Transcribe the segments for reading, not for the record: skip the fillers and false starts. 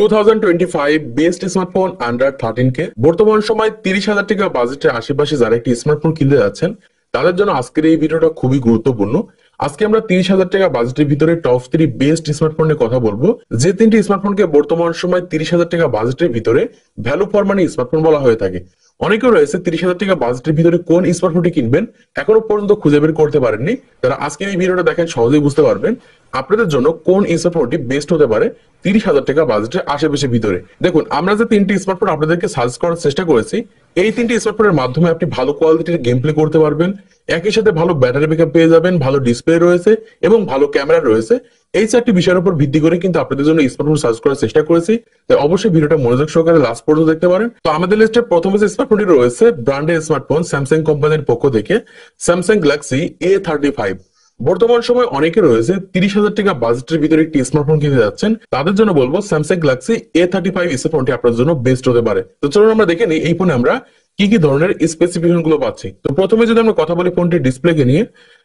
2025 best smartphone under 13K বর্তমান সময় 30,000 টাকা বাজেটের আশেপাশে যারা একটি স্মার্টফোন কিনতে যাচ্ছেন তাদের জন্য আজকের এই ভিডিওটা খুবই গুরুত্বপূর্ণ। আজকে আমরা 30,000 টাকা বাজেটের ভিতরে টপ 3 বেস্ট স্মার্টফোন নিয়ে কথা বলবো, যে তিনটি স্মার্টফোনকে বর্তমান সময় 30,000 টাকা বাজেটের ভিতরে ভ্যালু ফর মানি স্মার্টফোন বলা হয়ে থাকে। অনেকে রয়েছে 30,000 টাকা বাজেটের ভিতরে কোন স্মার্টফোনটি কিনবেন এখনো পর্যন্ত খুঁজে বের করতে পারেননি। তারা আজকের এই ভিডিওটা দেখেন সহজেই বুঝতে পারবেন আপনাদের জন্য কোন স্মার্টফোনটি বেস্ট হতে পারে 30,000 টাকা বাজেটের আশেপাশে ভিতরে। দেখুন, আমরা যে তিনটি স্মার্টফোন আপনাদেরকে সাজেস্ট করার চেষ্টা করেছি, এই তিনটি স্মার্টফোনের মাধ্যমে আপনি ভালো কোয়ালিটির গেম প্লে করতে পারবেন, একই সাথে ভালো ব্যাটারি ব্যাকআপ পেয়ে যাবেন, ভালো ডিসপ্লে রয়েছে এবং ভালো ক্যামেরা রয়েছে। এই চারটি বিষয়ের উপর ভিত্তি করে কিন্তু আপনাদের জন্য স্মার্টফোন সার্চ করার চেষ্টা করেছি, তাই অবশ্যই ভিডিওটা মনোযোগ সহকারে লাস্ট পর্যন্ত দেখতে পারেন। তো আমাদের লিস্টে প্রথমে যে স্মার্টফোনটি রয়েছে ব্র্যান্ডের স্মার্টফোন স্যামসাং কোম্পানির পক্ষ থেকে স্যামসাং গ্যালাক্সি A35। বর্তমান সময় অনেকে রয়েছে 30,000 টাকা বাজেটের ভিতরে একটি স্মার্টফোন কিনতে যাচ্ছেন, তাদের জন্য বলবো স্যামসাং গ্যালাক্সি A35 স্মার্টফোনটি আপনার জন্য বেস্ট হতে পারে। তো চলুন আমরা দেখে নিই এই ফোনে আমরা কি কি ধরনের স্পেসিফিকেশন গুলো পাচ্ছি। তো প্রথমে যদি আমরা কথা বলি ফোনটির ডিসপ্লেকে নিয়ে,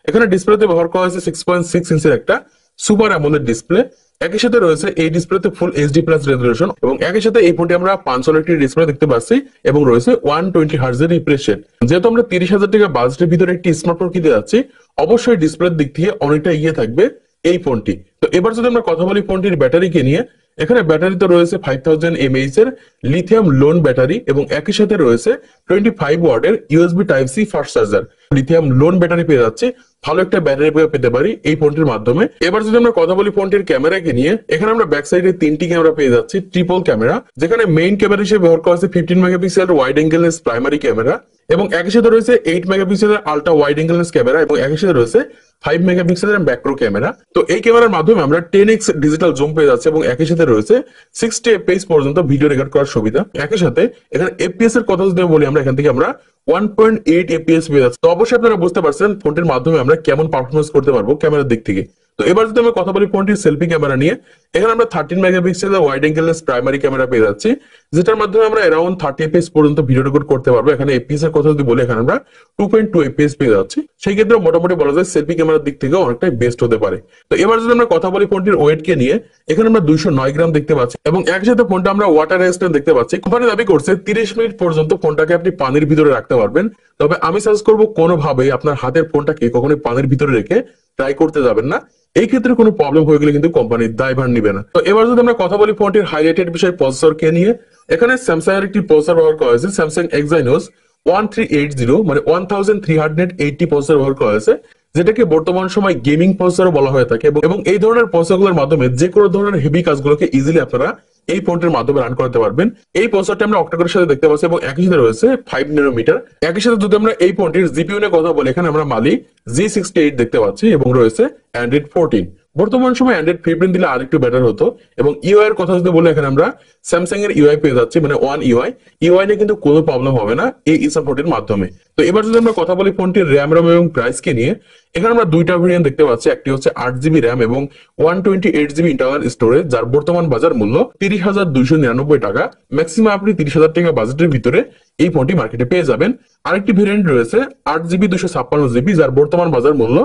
এখানে ডিসপ্লেতে ব্যবহার করা হয়েছে 6.6 ইঞ্চের একটা সুপার অ্যামোলেড ডিসপ্লে। একই সাথে রয়েছে এই ডিসপ্লেতে ফুল এইচডি প্লাস রেজোলিউশন এবং একই সাথে এই ফোনটি আমরা 500 ডিসপ্লে দেখতে পাচ্ছি এবং রয়েছে 120 হার্টজের রিফ্রেশ রেট। যেহেতু আমরা 30,000 টাকা বাজেটের ভিতরে একটি স্মার্টফোন কিনতে যাচ্ছি, অবশ্যই ডিসপ্লের দিক থেকে অনেকটা এগিয়ে থাকবে এই ফোনটি। তো এবার যদি আমরা কথা বলি ফোনটির ব্যাটারিকে নিয়ে, এখানে ব্যাটারিতে রয়েছে 5000 mAh এর লিথিয়াম লোন ব্যাটারি এবং একই সাথে রয়েছে 25 ওয়াটের USB type C fast charger. Lithium ion battery পেয়ে যাচ্ছে, ভালো একটা ব্যাটারি ব্যাকআপ পেতে পারি এই ফোনটির মাধ্যমে। এবার যদি আমরা কথা বলি ফোনটির ক্যামেরাকে নিয়ে, এখানে আমরা ব্যাক সাইডে তিনটি ক্যামেরা পেয়ে যাচ্ছি, ট্রিপল ক্যামেরা, যেখানে মেইন ক্যামেরা হিসেবে ব্যবহার করা হয়েছে 15 মেগাপিক্সেলের wide angle lens primary camera এবং একই সাথে রয়েছে 8 মেগাপিক্সেলের ultra wide angle lens camera এবং একই সাথে রয়েছে 5 মেগাপিক্সেলের ম্যাক্রো ক্যামেরা। তো এই ক্যামেরার মাধ্যমে আমরা 10x ডিজিটাল জুম পেয়ে যাচ্ছে এবং একই সাথে রয়েছে 60 fps পর্যন্ত ভিডিও রেকর্ড করার সুবিধা। একই সাথে এখানে এফপিএস এর কথা যদি বলি, আমরা এখান থেকে আমরা 1.8 fps পেয়ে যাচ্ছে। তো অবশ্যই আপনারা বুঝতে পারছেন ফোনটির মাধ্যমে আমরা কেমন পারফরমেন্স করতে পারবো ক্যামেরার দিক থেকে। তো এবার যদি আমরা কথা বলি ফোনটির সেলফি ক্যামেরা নিয়ে, এখানে আমরা 13 মেগাপিক্সেলের wide angle lens primary camera পেয়ে যাচ্ছি, যেটার মাধ্যমে আমরা অ্যারাউন্ড 30 fps পর্যন্ত ভিডিও রেকর্ড করতে পারবো। এখানে এফপিএস এর কথা যদি বলি, এখানে আমরা 2.2 fps পেয়ে যাচ্ছি। সেই ক্ষেত্রে মোটামুটি বলা যায় সেলফি ক্যামেরার দিক থেকে অনেকটাই বেস্ট হতে পারে। তো এবার যদি আমরা কথা বলি ফোনটির ওয়েট কে নিয়ে, এখানে আমরা 209 গ্রাম দেখতে পাচ্ছি এবং একসাথে ফোনটা আমরা ওয়াটার রেজিস্ট্যান্ট দেখতে পাচ্ছি। কোম্পানি দাবি করছে 30 মিনিট পর্যন্ত ফোনটাকে আপনি পানির ভিতরে রাখতে পারবেন, তবে আমি সাজেস্ট করবো কোনোভাবেই আপনার হাতের ফোনটাকে কখনোই পানির ভিতরে রেখে ট্রাই করতে যাবেন না। এই ক্ষেত্রে কোনো প্রবলেম হয়ে গেলে কিন্তু কোম্পানির দায়ভার নিবে না। তো এবার যদি আমরা কথা বলি ফোনটির হাইলাইটেড বিষয় প্রসেসর কে নিয়ে, এখানে স্যামসাং এর একটি প্রসেসর ব্যবহার করা হয়েছে স্যামসাং এক্সাইনোস 1380 মানে 1380 প্রসেসর ব্যবহার করা হয়েছে, যেটাকে বর্তমান সময় গেমিং প্রসেসর বলা হয়ে থাকে এবং এই ধরনের প্রসেসরগুলোর মাধ্যমে যে কোনো ধরনের হেভি কাজগুলোকে ইজিলি আপনারা এই ফোনটির মাধ্যমে রান করতে পারবেন। এই প্রসেসরটি আমরা অক্টাকোরের সাথে দেখতে পাচ্ছি এবং একই সাথে রয়েছে 5 ন্যানোমিটার। একই সাথে যদি আমরা এই ফোনটির জিপিইউ নিয়ে কথা বলি, এখানে আমরা মালি G68 দেখতে পাচ্ছি এবং রয়েছে Android 14। বর্তমান সময় Android 15 দিলে আরেকটু বেটার হতো। এবং ইউআই এর কথা যদি বলি, এখানে আমরা স্যামসাং এর ইউআই পেয়ে যাচ্ছি, মানে ওয়ান ইউআই নিয়ে কিন্তু কোনো প্রবলেম হবে না এই স্মার্টফোনটির মাধ্যমে। তো এবার যদি আমরা কথা বলি ফোনটির র্যাম এবং প্রাইস কে নিয়ে, এখানে আমরা দুইটা ভেরিয়েন্ট দেখতে পাচ্ছি, একটি হচ্ছে 8GB র্যাম এবং 128GB ইন্টারনাল স্টোরেজ, যার বর্তমান বাজার মূল্য 30,299 টাকা। ম্যাক্সিমাম আপনি 30,000 টাকা বাজেটের ভিতরে এই ফোনটি মার্কেটে পেয়ে যাবেন। আরেকটি ভেরিয়েন্ট রয়েছে 8GB 256GB, যার বর্তমান বাজার মূল্য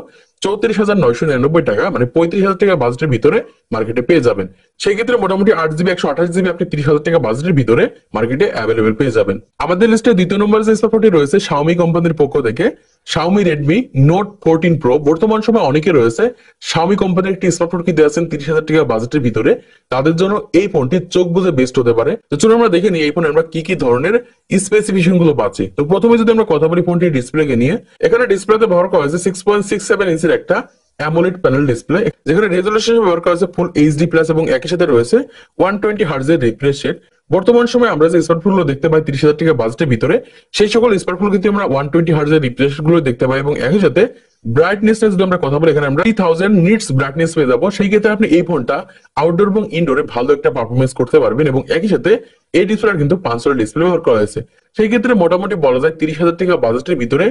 34,999 টাকা, মানে 35,000 টাকা বাজেটের ভিতরে মার্কেটে পেয়ে যাবেন। সেই ক্ষেত্রে মোটামুটি 8GB 128GB আপনি 30,000 টাকা বাজেটের ভিতরে মার্কেটে অ্যাভেলেবেল পেয়ে যাবেন। আমাদের লিস্টে দ্বিতীয় নম্বরে যে স্মার্টফোনটি রয়েছে Xiaomi কোম্পানির পক্ষ থেকে Xiaomi Redmi Note 14 Pro। বর্তমান সময় অনেকে রয়েছে Xiaomi কোম্পানির একটি স্মার্টফোন কিনতে যাচ্ছেন 30,000 টাকা বাজেটের ভিতরে, তাদের জন্য এই ফোনটি চোখ বুঝে বেস্ট হতে পারে। তো চলুন আমরা দেখে নিই এই ফোনে আমরা কি কি ধরনের স্পেসিফিকেশন গুলো পাচ্ছি। তো প্রথমে যদি আমরা কথা বলি ফোনটির ডিসপ্লেকে নিয়ে, এখানে ডিসপ্লেতে ব্যবহার করা হয়েছে 6.67 ইঞ্চের একটা অ্যামোলেড প্যানেল ডিসপ্লে, যেখানে রেজোলিউশন ব্যবহার করা হয়েছে ফুল এইচডি প্লাস এবং একই সাথে রয়েছে 120 হার্টজের রিফ্রেশ রেট। বর্তমান সময় আমরা যে স্মার্টফোনগুলো দেখতে পাই 30,000 টাকা বাজেটের ভিতরে, সেই সকল স্মার্টফোন কিন্তু আমরা 120 হার্টজের রিফ্রেশ গুলো দেখতে পাই এবং একই সাথে ব্রাইটনেস যদি আমরা কথা বলি, এখানে আমরা 3000 নিটস ব্রাইটনেস পেয়ে যাবো। সেই ক্ষেত্রে আপনি এই ফোনটা আউটডোর এবং ইনডোরে ভালো একটা পারফরমেন্স করতে পারবেন এবং একই সাথে এই ডিসপ্লে কিন্তু 500 ডিসপ্লে ব্যবহার করা হয়েছে। সেই ক্ষেত্রে মোটামুটি বলা যায় 30,000 টাকা বাজেটের ভিতরে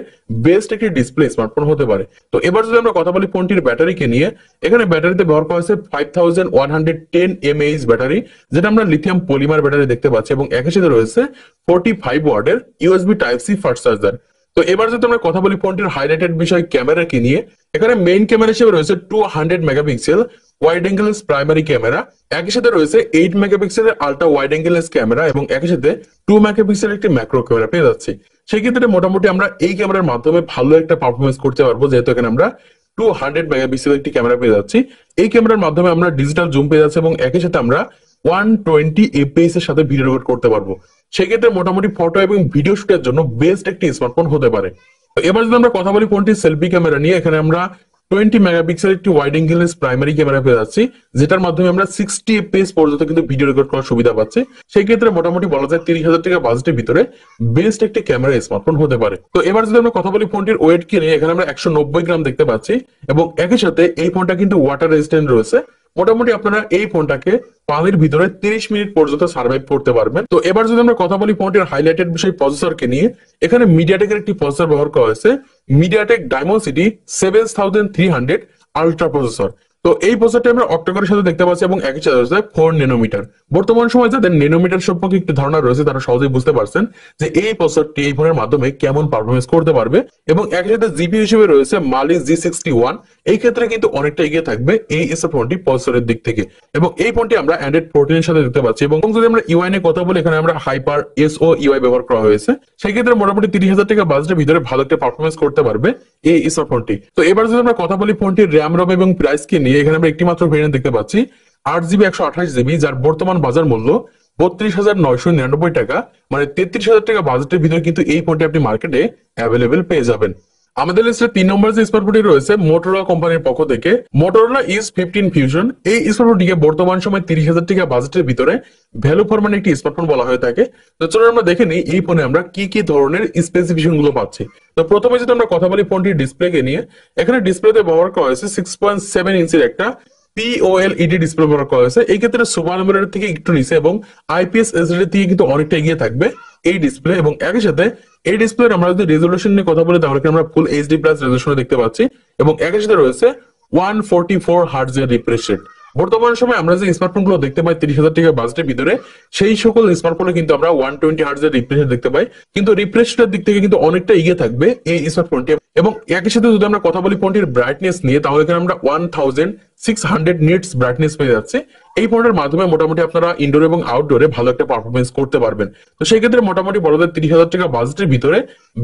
বেস্ট একটি ডিসপ্লে স্মার্টফোন হতে পারে। তো এবার যদি আমরা কথা বলি ফোনটির ব্যাটারিকে নিয়ে, এখানে ব্যাটারিতে ব্যবহার করা হয়েছে 5110 mAh ব্যাটারি, যেটা আমরা লিথিয়াম পলিমার ব্যাটারি দেখতে পাচ্ছি এবং একই সাথে রয়েছে 45 ওয়াটের USB type C fast charger. তো এবার যদি আমরা কথা বলি ফোনটির হাইলাইটেড বিষয় ক্যামেরা কি নিয়ে, এখানে মেইন ক্যামেরা হিসেবে রয়েছে 200 megapixel wide angle primary camera, একই সাথে রয়েছে 8 মেগাপিক্সেলের আল্ট্রা ওয়াইড অ্যাঙ্গেল ক্যামেরা এবং একই সাথে 2 মেগাপিক্সেলের একটি ম্যাক্রো ক্যামেরা পেয়ে যাচ্ছি। সেই ক্ষেত্রে মোটামুটি আমরা এই ক্যামেরার মাধ্যমে ভালো একটা পারফরমেন্স করতে পারবো, যেহেতু এখানে আমরা 200 মেগাপিক্সেলের একটি ক্যামেরা পেয়ে যাচ্ছি। এই ক্যামেরার মাধ্যমে আমরা ডিজিটাল জুম পেয়ে যাচ্ছি এবং একই সাথে আমরা 120 এফপিএস এর সাথে ভিডিও রেকর্ড করতে পারবো। সেক্ষেত্রে মোটামুটি ফটো এবং ভিডিও শুটের জন্য বেস্ট একটি স্মার্টফোন হতে পারে। তো এবার যদি আমরা কথা বলি ফোনটির সেলফি ক্যামেরা নিয়ে, এখানে আমরা 20 মেগাপিক্সেল একটি ওয়াইড অ্যাঙ্গেল প্রাইমারি ক্যামেরা পেয়ে যাচ্ছি, যেটার মাধ্যমে আমরা 60 এফপিএস পর্যন্ত কিন্তু ভিডিও রেকর্ড করার সুবিধা পাচ্ছি। সেই ক্ষেত্রে মোটামুটি বলা যায় 30,000 টাকা বাজেটের ভিতরে বেস্ট একটি ক্যামেরা স্মার্টফোন হতে পারে। তো এবার যদি আমরা কথা বলি ফোনটির ওয়েট কে নিয়ে, এখানে আমরা 190 গ্রাম দেখতে পাচ্ছি এবং একই সাথে এই ফোনটা কিন্তু ওয়াটার রেজিস্ট্যান্ট রয়েছে। মোটামুটি আপনারা এই ফোনটাকে পানির ভিতরে 30 মিনিট পর্যন্ত সার্ভাইভ করতে পারবেন। তো এবার যদি আমরা কথা বলি ফোনটির হাইলাইটেড বিষয় প্রসেসরকে নিয়ে, এখানে মিডিয়াটেকের একটি প্রসেসর ব্যবহার করা হয়েছে, মিডিয়াটেক ডায়মন্ডসিটি 7300 আলট্রা প্রসেসর। তো এই প্রসেসরটি আমরা অক্টাকোরের সাথে দেখতে পাচ্ছি এবং একই সাথে রয়েছে 4 ন্যানোমিটার। বর্তমান সময় যাদের ন্যানোমিটার সম্পর্কে একটু ধারণা রয়েছে তারা সহজেই বুঝতে পারছেন যে এই প্রসেসরটি এই ফোনের মাধ্যমে কেমন পারফরমেন্স করতে পারবে। এবং একই সাথে জিপি হিসেবে রয়েছে মালি G61। এই ক্ষেত্রে কিন্তু অনেকটা এগিয়ে থাকবে এই ফোনটি প্রসেসরের দিক থেকে। এবং এই ফোনটি আমরা অ্যান্ড্রয়েড 14 এর সাথে দেখতে পাচ্ছি। এবং যদি আমরা ইউআই নিয়ে কথা বলি, এখানে আমরা হাইপার এসও ইউআই ব্যবহার করা হয়েছে। সেই ক্ষেত্রে মোটামুটি 30,000 টাকা বাজেটের ভিতরে ভালো একটা পারফরমেন্স করতে পারবে এই স্মার্টফোনটি। তো এবার যদি আমরা কথা বলি ফোনটির র্যাম রম এবং প্রাইস কে নিয়ে, এখানে আমরা একটি মাত্র ভেরিয়েন্ট দেখতে পাচ্ছি 8GB 128GB, যার বর্তমান বাজার মূল্য 32,999 টাকা, মানে 33,000 টাকা বাজেটের ভিতরে কিন্তু এই ফোনটি আপনি মার্কেটে অ্যাভেলেবেল পেয়ে যাবেন। আমাদের লিস্টে 3 নম্বর যে স্মার্টফোনটি রয়েছে মোটরোলা কোম্পানির পক্ষ থেকে মোটরোলা E15 ফিউশন। এই স্মার্টফোনটিকে বর্তমান সময় 30,000 টাকা বাজেটের ভিতরে ভ্যালু ফর মানি একটি স্মার্টফোন বলা হয়ে থাকে। তো চলুন আমরা দেখে নিই এই ফোনে আমরা কি কি ধরনের স্পেসিফিকেশন গুলো পাচ্ছি। তো প্রথমে যদি আমরা কথা বলি ফোনটির ডিসপ্লেকে নিয়ে, এখানে ডিসপ্লেতে ব্যবহার করা হয়েছে 6.7 ইঞ্চির একটা POLED ডিসপ্লে ব্যবহার করা হয়েছে। এই ক্ষেত্রে সুপার অ্যামোলেড থেকে একটু নিচে এবং IPS LCD থেকে কিন্তু অনেকটা এগিয়ে থাকবে এই ডিসপ্লে। এবং একই সাথে এই ডিসপ্লের আমরা যদি রেজলিউশন নিয়ে কথা বলি, তাহলে আমরা ফুল HD+ রেজলিউশনে দেখতে পাচ্ছি এবং একই সাথে রয়েছে 144 হার্টজ এর রিফ্রেশ রেট। বর্তমান সময় আমরা যে স্মার্টফোন গুলো দেখতে পাই 30,000 টাকা বাজেটের ভিতরে, সেই সকল স্মার্টফোনে কিন্তু আমরা 120 হার্টজ এর রিফ্রেশ দেখতে পাই, কিন্তু রিফ্রেশ রেটের দিক থেকে কিন্তু অনেকটা এগিয়ে থাকবে এই স্মার্টফোনটি। এবং একই সাথে যদি আমরা কথা বলি ফোনটির ব্রাইটনেস নিয়ে, তাহলে এখানে আমরা 1600 নিটস ব্রাইটনেস পেয়ে যাচ্ছে। এই ফোনের মাধ্যমে মোটামুটি আপনারা ইনডোর এবং আউটডোরে ভালো একটা পারফরমেন্স করতে পারবেন। তো সেই ক্ষেত্রে মোটামুটি বড়দের 30,000 টাকা বাজেটের ভিতরে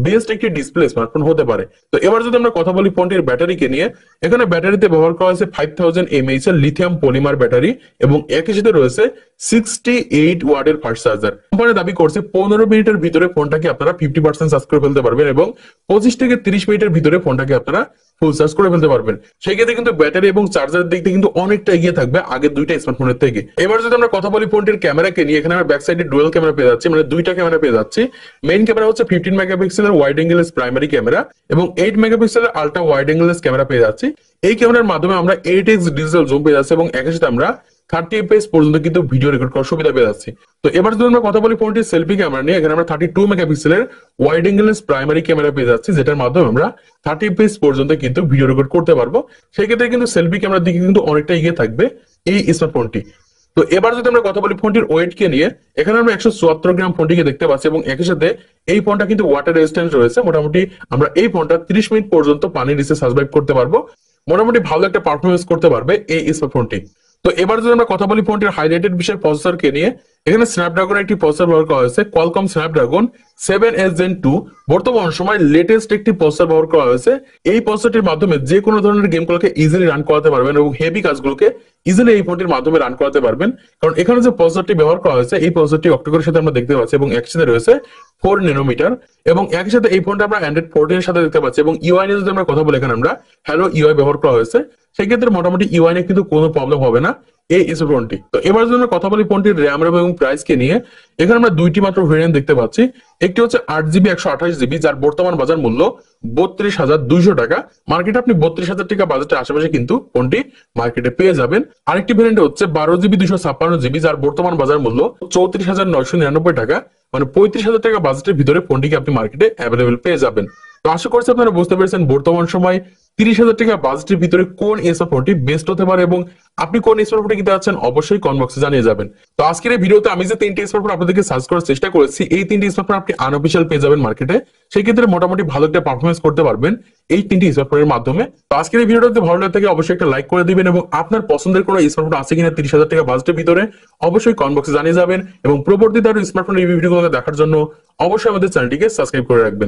বেস্ট একটি ডিসপ্লে স্মার্টফোন হতে পারে। তো এবার যদি আমরা কথা বলি ফোনটির ব্যাটারিকে নিয়ে, এখানে ব্যাটারিতে ব্যবহার করা হয়েছে 5000 mAh এর লিথিয়াম পলিমার ব্যাটারি এবং একই সাথে রয়েছে 68 ওয়াটের ফাস্ট চার্জার। কোম্পানি দাবি করছে 15 মিনিটের ভিতরে ফোনটাকে আপনারা 50% চার্জ করে ফেলতে পারবেন এবং 25 থেকে 30 মিনিটের ভিতরে ফোনটাকে আপনারা ফুল চার্জ করে ফেলতে পারবেন। সেই ক্ষেত্রে কিন্তু ব্যাটারি এবং চার্জারের দিক থেকে কিন্তু অনেকটা এগিয়ে থাকবে আগের দুইটা স্মার্টফোনের থেকে। এবার যদি আমরা কথা বলি ফোনটির ক্যামেরাকে নিয়ে, এখানে আমরা ব্যাক সাইডে ডুয়াল ক্যামেরা পেয়ে যাচ্ছি, মানে দুইটা ক্যামেরা পেয়ে যাচ্ছি। মেইন ক্যামেরা হচ্ছে 15 মেগাপিক্সেলের ওয়াইড অ্যাঙ্গেল প্রাইমারি ক্যামেরা এবং 8 মেগাপিক্সেলের আল্ট্রা ওয়াইড অ্যাঙ্গেল ক্যামেরা পেয়ে যাচ্ছি। এই ক্যামেরার মাধ্যমে আমরা 8x ডিজিটাল জুম পেয়ে যাচ্ছি এবং একই সাথে আমরা 30 fps পর্যন্ত কিন্তু ভিডিও রেকর্ড করার সুবিধা পেয়ে যাচ্ছি। তো এবার যদি আমরা কথা বলি ফোনটির সেলফি ক্যামেরা নিয়ে, এখানে আমরা 32 মেগাপিক্সেলের ওয়াইড অ্যাঙ্গেল প্রাইমারি ক্যামেরা পেয়ে যাচ্ছি, যেটার মাধ্যমে আমরা 30 fps পর্যন্ত কিন্তু ভিডিও রেকর্ড করতে পারবো। সেই ক্ষেত্রে কিন্তু সেলফি ক্যামেরার দিকে কিন্তু অনেকটা এগিয়ে থাকবে এই স্মার্টফোনটি। তো এবার যদি আমরা কথা বলি ফোনটির ওয়েট কে নিয়ে, এখানে আমরা 174 গ্রাম ফোনটিকে দেখতে পাচ্ছি এবং একই সাথে এই ফোনটা কিন্তু ওয়াটার রেজিস্ট্যান্ট রয়েছে। মোটামুটি আমরা এই ফোনটা 30 মিনিট পর্যন্ত পানির নিচে সার্ভাইভ করতে পারবো, মোটামুটি ভালো একটা পারফরমেন্স করতে পারবে এই স্মার্টফোনটি। তো এবার যদি আমরা কথা বলি ফোনটির হাইলাইটেড বিষয় প্রসেসরকে নিয়ে, এখানে স্ন্যাপড্রাগনের একটি প্রসেসর ব্যবহার করা হয়েছে, কোয়ালকম স্ন্যাপড্রাগন 7S Gen 2। বর্তমান সময় লেটেস্ট একটি প্রসেসর ব্যবহার করা হয়েছে। এই প্রসেসরটির মাধ্যমে যে কোনো ধরনের গেমগুলোকে ইজিলি রান করাতে পারবেন এবং হেভি কাজগুলোকে ইজিলি এই ফোনটির মাধ্যমে রান করাতে পারবেন। কারণ এখানে যে প্রসেসরটি ব্যবহার করা হয়েছে, এই প্রসেসরটি অক্টোকোরের সাথে আমরা দেখতে পাচ্ছি এবং একসাথে রয়েছে 4 ন্যানোমিটার এবং একই সাথে এই ফোনটা আমরা অ্যান্ড্রয়েড 14 এর সাথে দেখতে পাচ্ছি এবং ইউআই নিয়ে যদি আমরা কথা বলি, এখানে আমরা হ্যালো ইউআই ব্যবহার করা হয়েছে। সেই ক্ষেত্রে মোটামুটি ইউআই নিয়ে কিন্তু কোনো প্রবলেম হবে না এই স্মার্টফোনটি। তো এবার যদি আমরা কথা বলি ফোনটির র্যাম এবং প্রাইস কে নিয়ে, এখানে আমরা দুইটি মাত্র ভেরিয়েন্ট দেখতে পাচ্ছি। একটি হচ্ছে 8GB 128GB, যার বর্তমান বাজার মূল্য 32,200 টাকা। মার্কেটে আপনি 32,000 টাকা বাজেটের আশেপাশে কিন্তু ফোনটি মার্কেটে পেয়ে যাবেন। আরেকটি ভেরিয়েন্ট হচ্ছে 12GB 256GB, যার বর্তমান বাজার মূল্য 34,999 টাকা, মানে 35,000 টাকা বাজেটের ভিতরে ফোনটিকে আপনি মার্কেটে অ্যাভেলেবেল পেয়ে যাবেন। তো আশা করছি আপনারা বুঝতে পেরেছেন বর্তমান সময় 30,000 টাকা বাজেটের ভিতরে কোন স্মার্টফোনটি বেস্ট হতে পারে এবং আপনি কোন স্মার্টফোনটি কিনতে যাচ্ছেন অবশ্যই কমেন্ট বক্সে জানিয়ে যাবেন। তো আজকের এই ভিডিওতে আমি যে তিনটি স্মার্টফোন আপনাদেরকে সার্চ করার চেষ্টা করেছি, এই তিনটি স্মার্টফোন আপনি আনঅফিশিয়াল পেয়ে যাবেন মার্কেটে। সেই ক্ষেত্রে মোটামুটি ভালো একটা পারফরমেন্স করতে পারবেন এই তিনটি স্মার্টফোনের মাধ্যমে। তো আজকের এই ভিডিওটা যদি ভালো লাগে থাকে অবশ্যই একটা লাইক করে দিবেন এবং আপনার পছন্দের কোনো স্মার্টফোন আছে কিনা 30,000 টাকা বাজেটের ভিতরে অবশ্যই কমেন্ট বক্সে জানিয়ে যাবেন এবং পরবর্তীতে আরো স্মার্টফোন রিভিউ ভিডিওগুলো দেখার জন্য অবশ্যই আমাদের চ্যানেলটিকে সাবস্ক্রাইব করে রাখবেন।